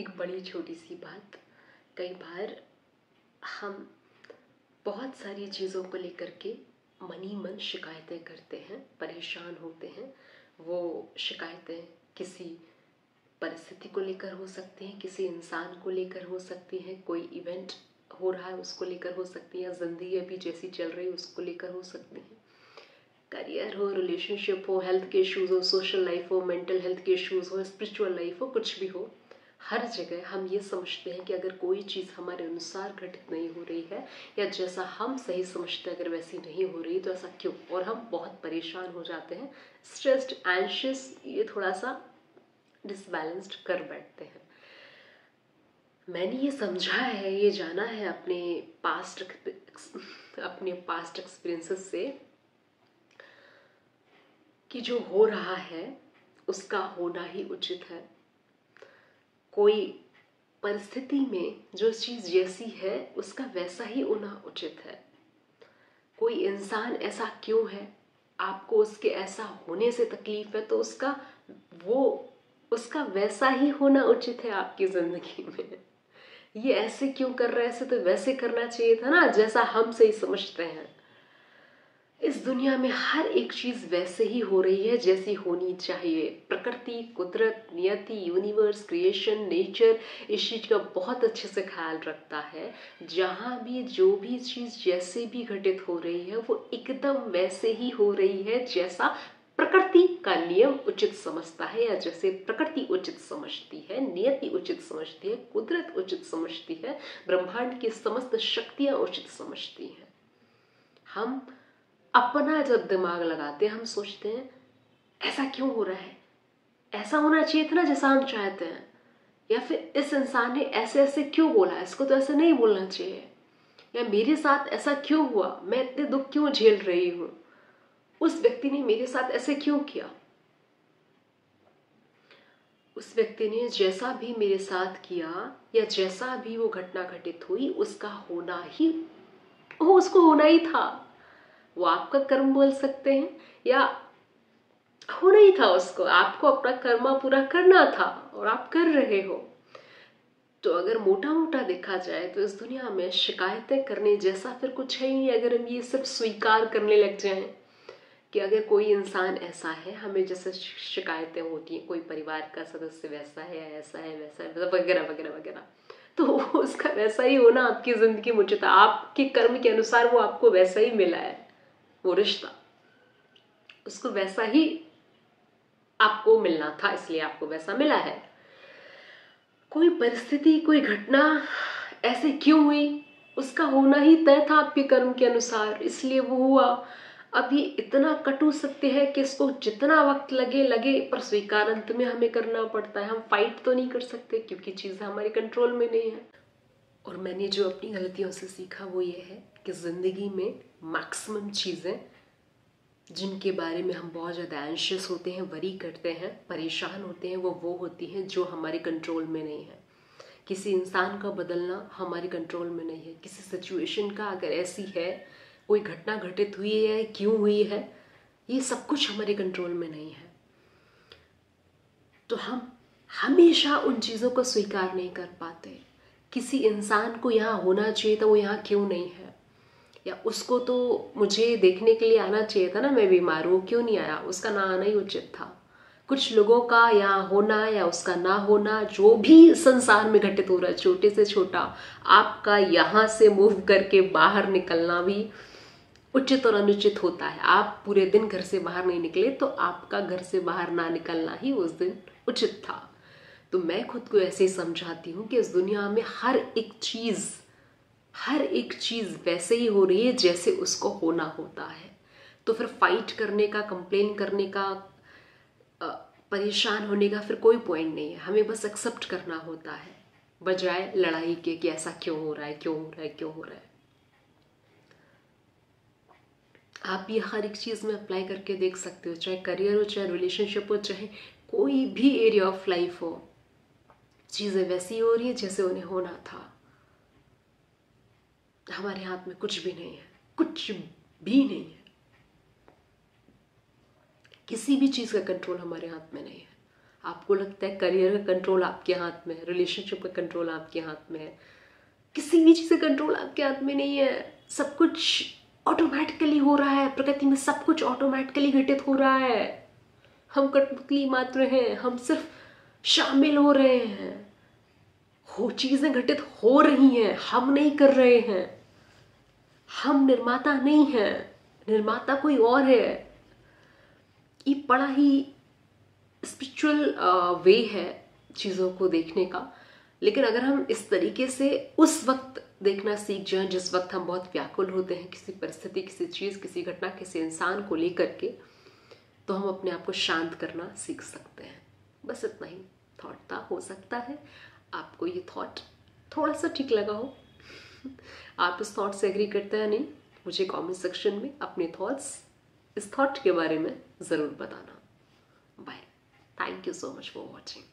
एक बड़ी छोटी सी बात। कई बार हम बहुत सारी चीज़ों को लेकर के मन ही मन शिकायतें करते हैं, परेशान होते हैं। वो शिकायतें किसी परिस्थिति को लेकर हो सकती हैं, किसी इंसान को लेकर हो सकती हैं, कोई इवेंट हो रहा है उसको लेकर हो सकती है, ज़िंदगी अभी जैसी चल रही है उसको लेकर हो सकती है। करियर हो, रिलेशनशिप हो, हेल्थ के इश्यूज़ हो, सोशल लाइफ हो, मेंटल हेल्थ के इश्यूज़ हो, स्पिरिचुअल लाइफ हो, कुछ भी हो, हर जगह हम ये समझते हैं कि अगर कोई चीज़ हमारे अनुसार घटित नहीं हो रही है या जैसा हम सही समझते हैं अगर वैसी नहीं हो रही तो ऐसा क्यों, और हम बहुत परेशान हो जाते हैं, स्ट्रेस्ड, एंशियस, ये थोड़ा सा डिसबैलेंस्ड कर बैठते हैं। मैंने ये समझा है, ये जाना है अपने पास्ट एक्सपीरियंसेस से कि जो हो रहा है उसका होना ही उचित है। कोई परिस्थिति में जो चीज़ जैसी है उसका वैसा ही होना उचित है। कोई इंसान ऐसा क्यों है, आपको उसके ऐसा होने से तकलीफ है तो उसका वैसा ही होना उचित है आपकी ज़िंदगी में। ये ऐसे क्यों कर रहा है, ऐसे तो वैसे करना चाहिए था ना, जैसा हम सही समझते हैं। इस दुनिया में हर एक चीज वैसे ही हो रही है जैसी होनी चाहिए। प्रकृति, कुदरत, नियति, यूनिवर्स, क्रिएशन, नेचर इस चीज का बहुत अच्छे से ख्याल रखता है। जहां भी जो भी चीज जैसे भी घटित हो रही है वो एकदम वैसे ही हो रही है जैसा प्रकृति का नियम उचित समझता है, या जैसे प्रकृति उचित समझती है, नियति उचित समझती है, कुदरत उचित समझती है, ब्रह्मांड की समस्त शक्तियां उचित समझती हैं। हम अपना जब दिमाग लगाते हैं हम सोचते हैं ऐसा क्यों हो रहा है, ऐसा होना चाहिए था ना जैसा हम चाहते हैं, या फिर इस इंसान ने ऐसे ऐसे क्यों बोला, इसको तो ऐसे नहीं बोलना चाहिए, या मेरे साथ ऐसा क्यों हुआ, मैं इतने दुख क्यों झेल रही हूं, उस व्यक्ति ने मेरे साथ ऐसे क्यों किया। उस व्यक्ति ने जैसा भी मेरे साथ किया या जैसा भी वो घटना घटित हुई उसका होना ही, वो उसको होना ही था। वो आपका कर्म बोल सकते हैं या होना ही था उसको, आपको अपना कर्मा पूरा करना था और आप कर रहे हो। तो अगर मोटा मोटा देखा जाए तो इस दुनिया में शिकायतें करने जैसा फिर कुछ है ही नहीं। अगर हम ये सब स्वीकार करने लग जाएं कि अगर कोई इंसान ऐसा है, हमें जैसे शिकायतें होती हैं, कोई परिवार का सदस्य वैसा है, ऐसा है, वैसा है, वगैरह वगैरह वगैरह, तो उसका वैसा ही होना आपकी जिंदगी में उचित है। आपके कर्म के अनुसार वो आपको वैसा ही मिला है, वो रिश्ता उसको वैसा ही आपको मिलना था, इसलिए आपको वैसा मिला है। कोई परिस्थिति, कोई घटना ऐसे क्यों हुई, उसका होना ही तय था आपके कर्म के अनुसार, इसलिए वो हुआ। अब ये इतना कटु सत्य है कि इसको जितना वक्त लगे लगे, पर स्वीकार अंत में हमें करना पड़ता है। हम फाइट तो नहीं कर सकते क्योंकि चीजें हमारे कंट्रोल में नहीं है। और मैंने जो अपनी गलतियों से सीखा वो ये है कि जिंदगी में मैक्सिमम चीजें जिनके बारे में हम बहुत ज़्यादा एंशियस होते हैं, वरी करते हैं, परेशान होते हैं, वो होती हैं जो हमारे कंट्रोल में नहीं है। किसी इंसान का बदलना हमारे कंट्रोल में नहीं है। किसी सिचुएशन का अगर ऐसी है, कोई घटना घटित हुई है, क्यों हुई है, ये सब कुछ हमारे कंट्रोल में नहीं है। तो हम हमेशा उन चीज़ों को स्वीकार नहीं कर पाते। किसी इंसान को यहाँ होना चाहिए था, वो यहाँ क्यों नहीं है, या उसको तो मुझे देखने के लिए आना चाहिए था ना, मैं बीमार हूँ क्यों नहीं आया, उसका ना आना ही उचित था। कुछ लोगों का यहाँ होना या उसका ना होना, जो भी संसार में घटित हो रहा है, छोटे से छोटा, आपका यहाँ से मूव करके बाहर निकलना भी उचित और अनुचित होता है। आप पूरे दिन घर से बाहर नहीं निकले तो आपका घर से बाहर ना निकलना ही उस दिन उचित था। तो मैं खुद को ऐसे ही समझाती हूँ कि इस दुनिया में हर एक चीज वैसे ही हो रही है जैसे उसको होना होता है। तो फिर फाइट करने का, कंप्लेन करने का, परेशान होने का फिर कोई पॉइंट नहीं है। हमें बस एक्सेप्ट करना होता है बजाय लड़ाई के कि ऐसा क्यों हो रहा है, क्यों हो रहा है, क्यों हो रहा है। आप ये हर एक चीज में अप्लाई करके देख सकते हो, चाहे करियर हो, चाहे रिलेशनशिप हो, चाहे कोई भी एरिया ऑफ लाइफ हो। चीजें वैसी हो रही है जैसे उन्हें होना था। हमारे हाथ में कुछ भी नहीं है, कुछ भी नहीं है। किसी भी चीज का कंट्रोल हमारे हाथ में नहीं है। आपको लगता है करियर का कंट्रोल आपके हाथ में है, रिलेशनशिप का कंट्रोल आपके हाथ में है, किसी भी चीज़ का कंट्रोल आपके हाथ में नहीं है। सब कुछ ऑटोमेटिकली हो रहा है, प्रकृति में सब कुछ ऑटोमेटिकली घटित हो रहा है। हम कठपुतली मात्र हैं, हम सिर्फ शामिल हो रहे हैं। हो चीजें घटित हो रही हैं, हम नहीं कर रहे हैं। हम निर्माता नहीं हैं, निर्माता कोई और है। ये बड़ा ही स्पिरिचुअल वे है चीज़ों को देखने का। लेकिन अगर हम इस तरीके से उस वक्त देखना सीख जाएं जिस वक्त हम बहुत व्याकुल होते हैं किसी परिस्थिति, किसी चीज़, किसी घटना, किसी इंसान को लेकर के, तो हम अपने आप को शांत करना सीख सकते हैं। बस इतना ही थॉट था। हो सकता है आपको ये थॉट थोड़ा सा ठीक लगा हो। आप इस थॉट से एग्री करते हैं नहीं, मुझे कमेंट सेक्शन में अपने थॉट्स इस थॉट के बारे में ज़रूर बताना। Bye. Thank you so much for watching.